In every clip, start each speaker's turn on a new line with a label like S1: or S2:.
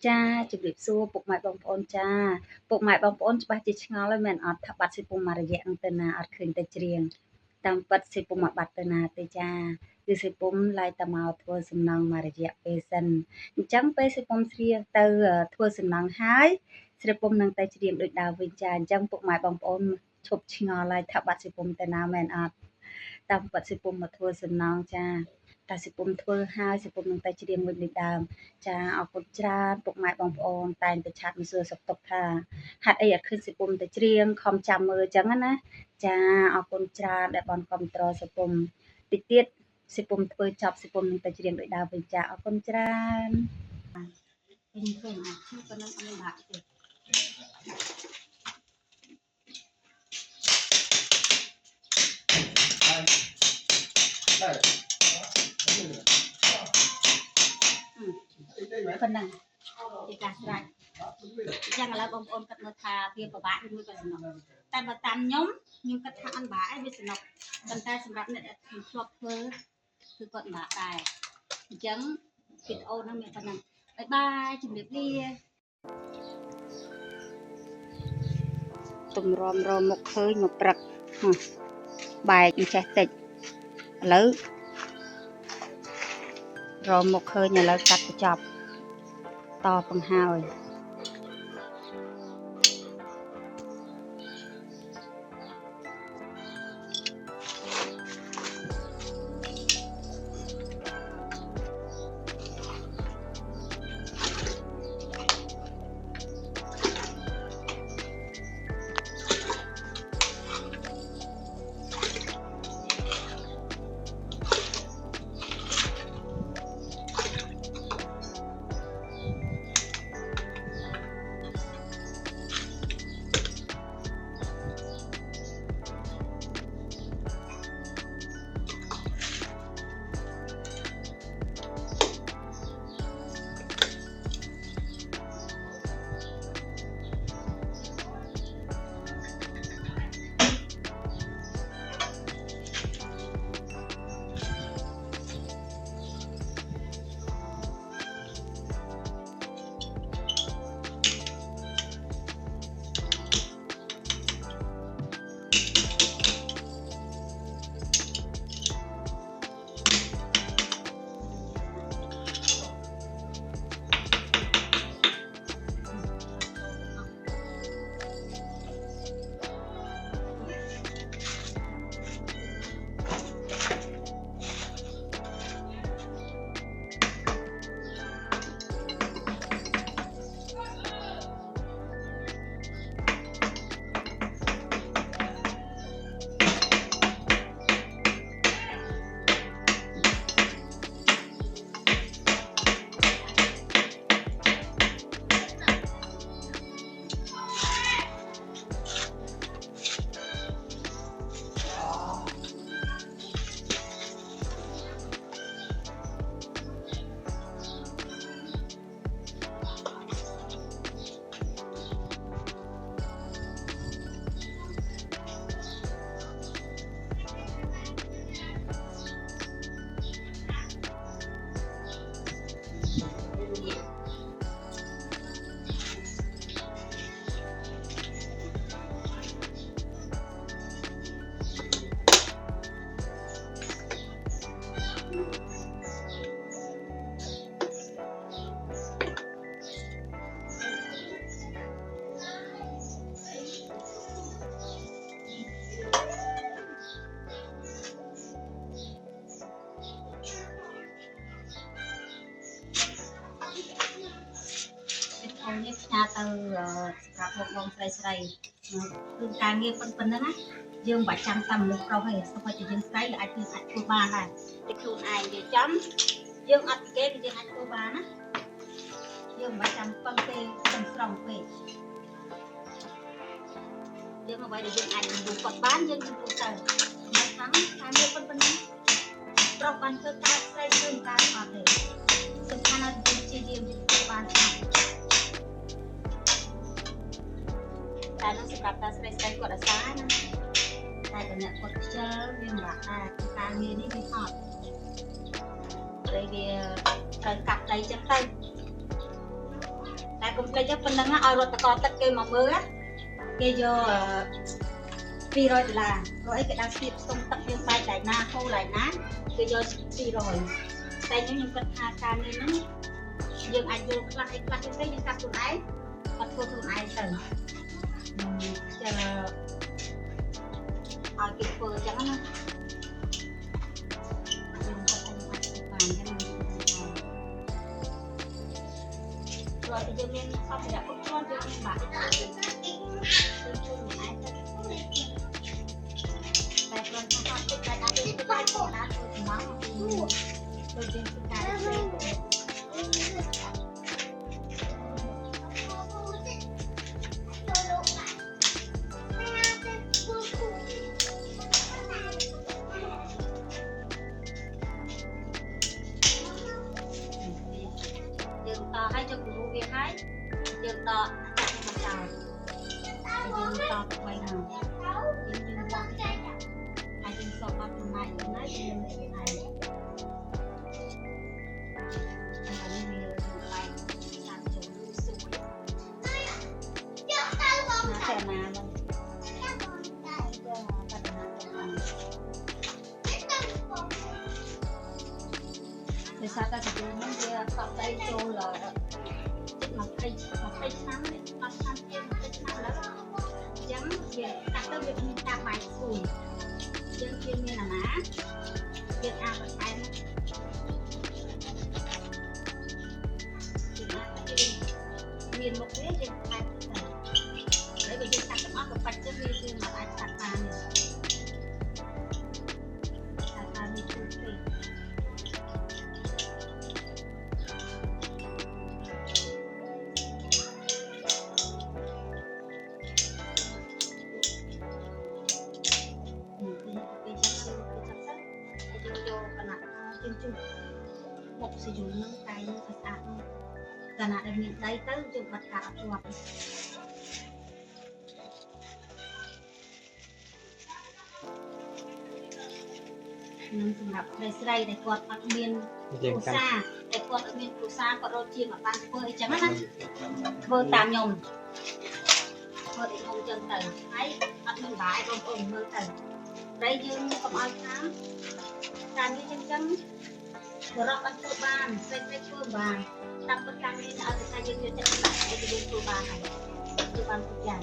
S1: ចាជំរាបសួរពុកម៉ែបងប្អូនចាពុកម៉ែបងប្អូនច្បាស់ជាឆ្ងល់ហើយមែនអត់ថាបាត់សិពុំមួយរយៈហ្នឹងទៅណាអត់ឃើញតែច្រៀងតាមពិតសិពុំមកបាត់ទៅណាទេចាគឺសិពុំឡាយតែមកធ្វើសំណងមួយរយៈពេលសិនអញ្ចឹងពេលសិពុំស្រៀងទៅធ្វើសំណងហើយសិពុំនឹងទៅច្រៀងដូចដើមវិញចាអញ្ចឹងពុកម៉ែបងប្អូនឈប់ឆ្ងល់ហើយថាបាត់សិពុំទៅណាមែនអត់តាមពិតសិពុំមកធ្វើសំណងចាតែសិពុំធ្វើហើយសិពុំនឹងទៅច្រៀងវិញដូចដើមចាអរគុណច្រើនពុកម៉ែបងប្អូនតែងតែឆាតមកសួរសុខទុក្ខថាហេតុអីអត់ឃើញសិពុំទៅច្រៀងខំចាំមើលអញ្ចឹងណាចាអរគុណច្រើនដែលបានគ្រប់គ្រងសិពុំតិចទៀតសិពុំធ្វើចប់សិពុំនឹងទៅច្រៀងដូចដើមវិញចាអរគុណច្រើនវិញឃើញអាចឈឺប៉ុណ្ណឹងអត់បាក់ទេប៉ុណ្ណឹងជាការស្រេចចឹងឥឡូវបងប្អូនគិតមើលថាវាពិបាកឬមួយក៏សំណុកតែបើតាមខ្ញុំគិតថាអត់បាក់ឯងវាសំណុកប៉ុន្តែសម្រាប់អ្នកដែលធ្លាប់ធ្វើគឺគាត់បាក់ដែរអញ្ចឹងវីដេអូហ្នឹងមានប៉ុណ្ណឹងបាយបាយជំរាបលាទម្រាំរមុខឃើញមកព្រឹកបែកចេះតិចឥឡូវរមុខឃើញឥឡូវកាត់បញ្ចប់តបង្ហើយនេះផ្ញើទៅសម្រាប់បងស្រីគឺការងារប៉ុណ្ណឹងណាយើងមិនបាច់ចាំតាមមនុស្សប្រុសទេសូម្បីតែយើងស្រីអាចធ្វើបានដែរតែខ្លួនឯងនិយាយចំយើងអត់ពីគេគឺយើងអាចធ្វើបានណាយើងមិនបាច់ចាំពឹងទេសំស្រង់ពេកយើងអ្វីដែលយើងអាចធ្វើគាត់បានយើងធ្វើទៅមិនខាងការងារប៉ុណ្ណឹងប្រុសបានធ្វើការស្រីធ្វើការអត់ទេសំខាន់ណាស់យើងជាយើងធ្វើបានតែនឹងសម្រាប់តាស្រីគាត់អាសាណាតែតំណាក់គាត់ខ្ជិលវាមិនបាក់ដែរការងារនេះវាហត់ព្រោះវាត្រូវកាប់ដីចឹងទៅ កុំភ្លេចប៉ុណ្ណឹងឲ្យរត់តកទឹកគេមកមើលគេយក$200ព្រោះអីគេដាក់ស្ទាបស្ទង់ទឹកយើងបែកដៃណាហូរដៃណាគេយក200តែខ្ញុំគិតថាការនេះហ្នឹងយើងអាចយល់ខ្លះអីខ្លះទៅយើងកាត់ខ្លួនឯងអត់ធ្វើខ្លួនឯងទៅចាឲ្យគេធ្វើអញ្ចឹងណាខ្ញុំគាត់ថាខ្ញុំអាចធ្វើបានអញ្ចឹងព្រោះតែយើងមានសម្ភារៈគ្រប់គ្រាន់យើងមានបាក់យើងជួយខ្លួនឯងទៅតែគ្រាន់តែថាទឹកតែដាក់យើងទៅបានផងណាធ្វើចំណាំដូចយើងធ្វើការផ្សេងឲ្យចុះគូវាហើយយើងដកមកចោលយើងដកទៅវិញហើយយើងបោះទៅហើយយើងសក់អត់ចំណាយយើងហើយហើយនេះវាបែកសាប់ចូលសួយយកទៅបងតែណាមកដោយសារតែជំងឺហ្នឹងវាសក់ដៃចូលចិត្ត20ឆ្នាំនេះ10ឆ្នាំទៀត20ឆ្នាំឡើយអញ្ចឹងវាកាត់ទៅវាមានការបែកស្រួយយើងជាមានអាណាវាអាចបន្ថែមមានមុខវាយើងបែកទៅហើយបើយើងកាត់ទាំងអស់ក៏បាច់ទៅវាមិនអាចកាត់បានទេតែវាជួយពេកមុខសយំនឹងតែនឹងស្អាតកណាដែលមានដៃទៅយើងបាត់ការអត់ជាប់នឹងសម្រាប់ស្រីដែលគាត់អត់មានគ្រួសារតែគាត់អត់មានគ្រួសារគាត់រត់ជាមកបានធ្វើអីចឹងណាធ្វើតាមខ្ញុំធ្វើឲ្យខ្ញុំចឹងទៅហើយអត់មានបាយបងប្អូនមើលទៅតែយើងកុំឲ្យខាងការនេះចឹងបរោះអត់ធ្វើបានស្រីធ្វើបានតាមពិតការនេះឲ្យតែយើងយកចិត្តដាក់ឲ្យយើងធ្វើបានហើយធ្វើបានគ្រប់យ៉ាង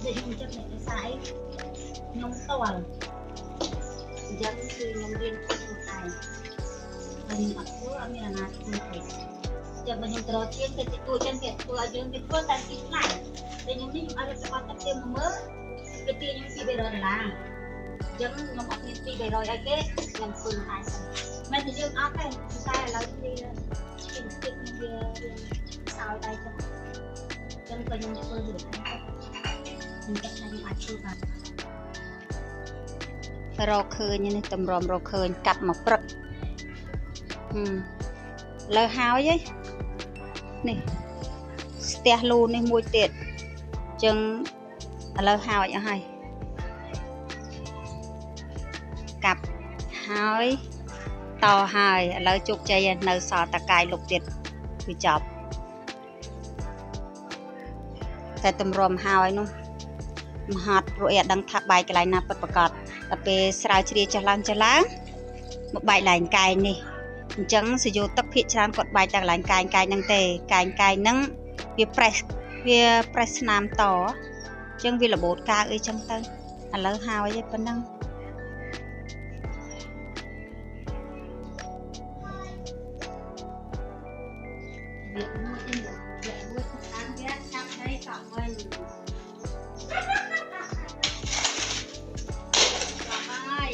S1: ដូចខ្ញុំចិត្តអ្នកខ្សែខ្ញុំស្ទាល់អញ្ចឹងគឺខ្ញុំរៀនធ្វើខ្លួនឯងហើយខ្ញុំអត់ធ្វើអត់មានអាណាធ្វើទេចាំបើខ្ញុំត្រជាងគេជួយចឹងគេធ្វើឲ្យយើងគេធ្វើតែទីខ្លាំងតែខ្ញុំនេះខ្ញុំឲ្យរដ្ឋបាលតាគេមកមើលគេទាញខ្ញុំ$200អញ្ចឹងខ្ញុំអត់មាន$200ឲ្យគេខ្ញុំធ្វើខ្លួនឯងមិនតែយើងអត់ទេតែឥឡូវវាខ្ញុំទឹកវាសោយដៃចឹងក៏ខ្ញុំធ្វើខ្លួនឯងខ្ញុំគិតថាខ្ញុំអាចធ្វើបានរកឃើញនេះតម្រាំរកឃើញកាត់មកព្រឹកលើហើយនេះស្ទះលូនេះមួយទៀតចឹងឥឡូវហើយអស់ហើយកាប់ហើយតហើយឥឡូវជោគជ័យនៅសល់តកាយលុកទៀតគឺចប់តែតម្រាំហើយនោះមហត់ព្រោះអត់ដឹងថាបែកកន្លែងណាពិតប្រាកដដល់ពេលស្រាវជ្រាវចេះឡើងមកបែកកន្លែងកែងនេះអញ្ចឹងសយោទឹកភាគច្រើនគាត់បែកតែកន្លែងកែងហ្នឹងទេកែងហ្នឹងវាប្រេសស្នាមតអញ្ចឹងវារបូតកាវអីចឹងទៅឥឡូវហើយឯប៉ុណ្ណឹងវាមួយតាមវាចាប់ដៃតក់វិញហើយ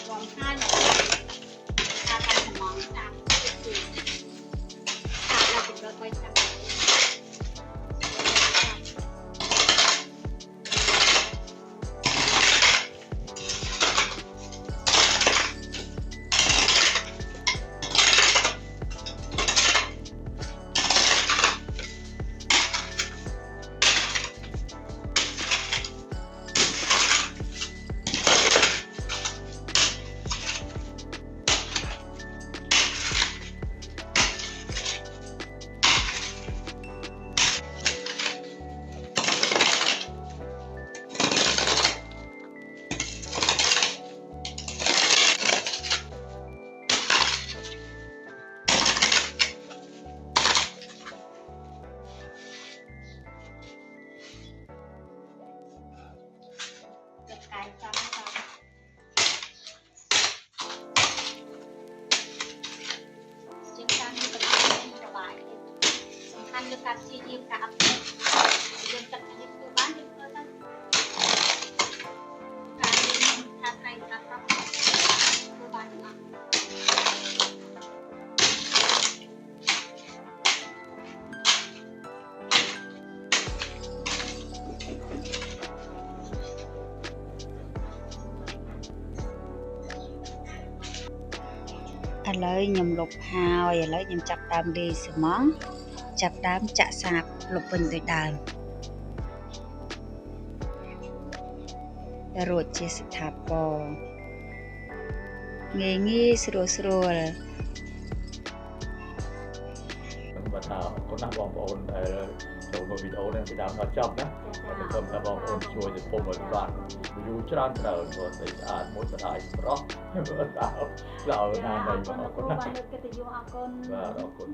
S1: រំខានតាមតាមស្មងតាមតាមដល់ទៅទៅតាម លើការព្យាយាមការអត់ធ្មត់យើងទឹកយើងធ្វើបានយើងធ្វើទៅការយើងថាថ្ងៃថាប្រាប់ធ្វើបានទាំងអស់ ឥឡូវខ្ញុំលុបហើយឥឡូវខ្ញុំចាប់ដើមលាយស្មងចាប់ដើមចាក់សាបលុបវិញដូចដើមរួចជាស្ថាពរងាយងាយស្រួលស្រួល
S2: បើថាអរគុណណាស់បងប្អូនដែលចូលមើលវីដេអូនេះពីដើមដល់ចប់ណាខ្ញុំសូមថាបងប្អូនជួយទៅពុំឲ្យបាន view ច្រើនត្រូវព្រោះស្អាតមួយស្អាតស្រស់មើលដល់ដល់ណានៃបងអរគុណណាស់បាទអរគុណ